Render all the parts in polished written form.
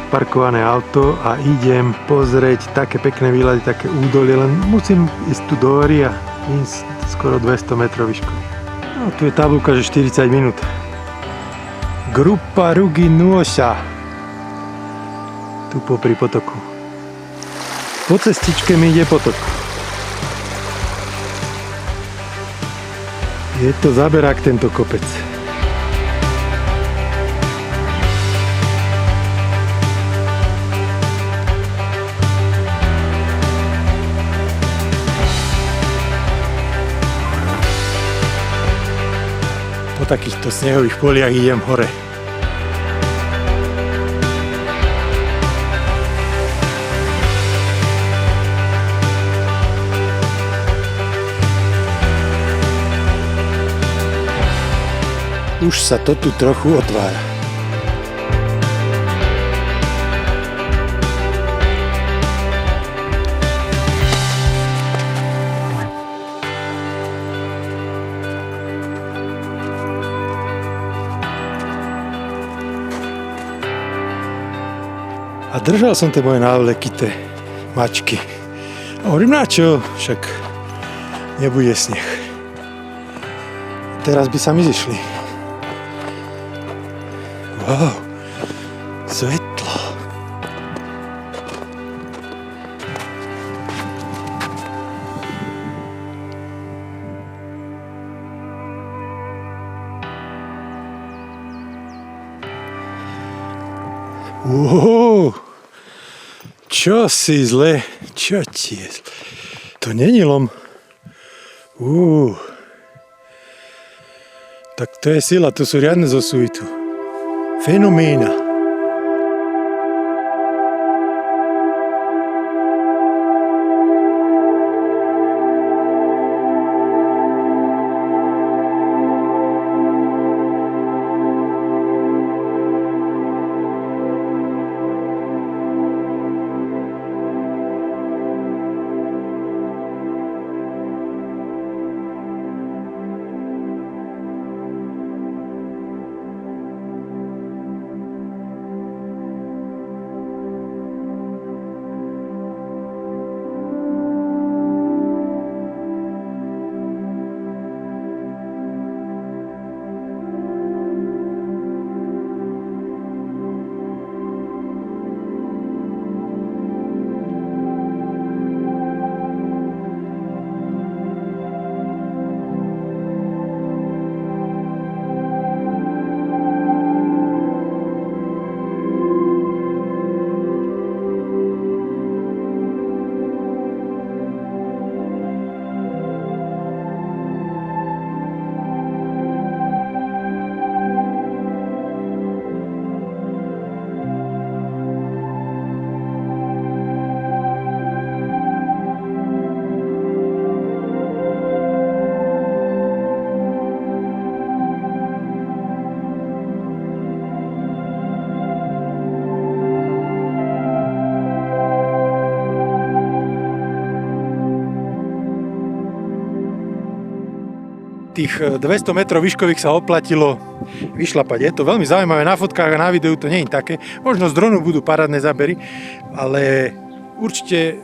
odparkované auto a idem pozrieť také pekné výhľady, také údolie, len musím ísť tu do hory a ísť skoro 200 metrov výšku. No, tu je tabuľka, že 40 minút. Gruppa Rugi Nuosa. Tu popri potoku. Po cestičke mi ide potok. Je to zaberák tento kopec. Po takýchto snehových poliach idem hore. Už sa to tu trochu otvára. A držal som tie moje návlekité mačky. A hovorím, na čo? Však nebude sneh. Teraz by sa mi zišli. Wow, svetlo. Wow, čo si zle? Čo ti je zle? To není lom. Tak to je sila, to sú riadne zosuvy tu. Fenoména. Tých 200 metrov výškových sa oplatilo vyšlapať. Je to veľmi zaujímavé, na fotkách a na videu to nie je také. Možno z dronu budú parádne zábery, ale určite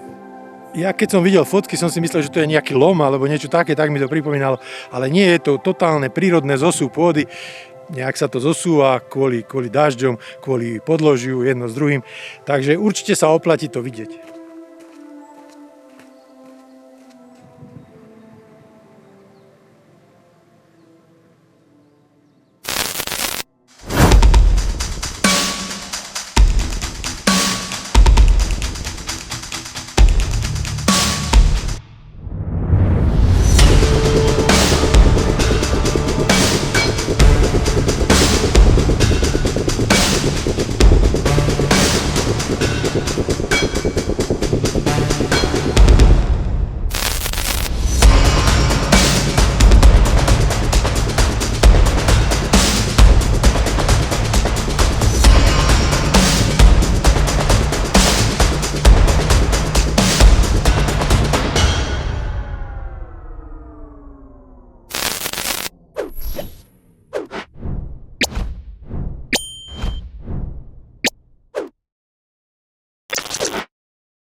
ja keď som videl fotky, som si myslel, že to je nejaký lom alebo niečo také, tak mi to pripomínalo, ale nie, je to totálne prírodné zosúv pôdy. Nejak sa to zosúva kvôli dažďom, kvôli podložiu jedno s druhým, takže určite sa oplatí to vidieť.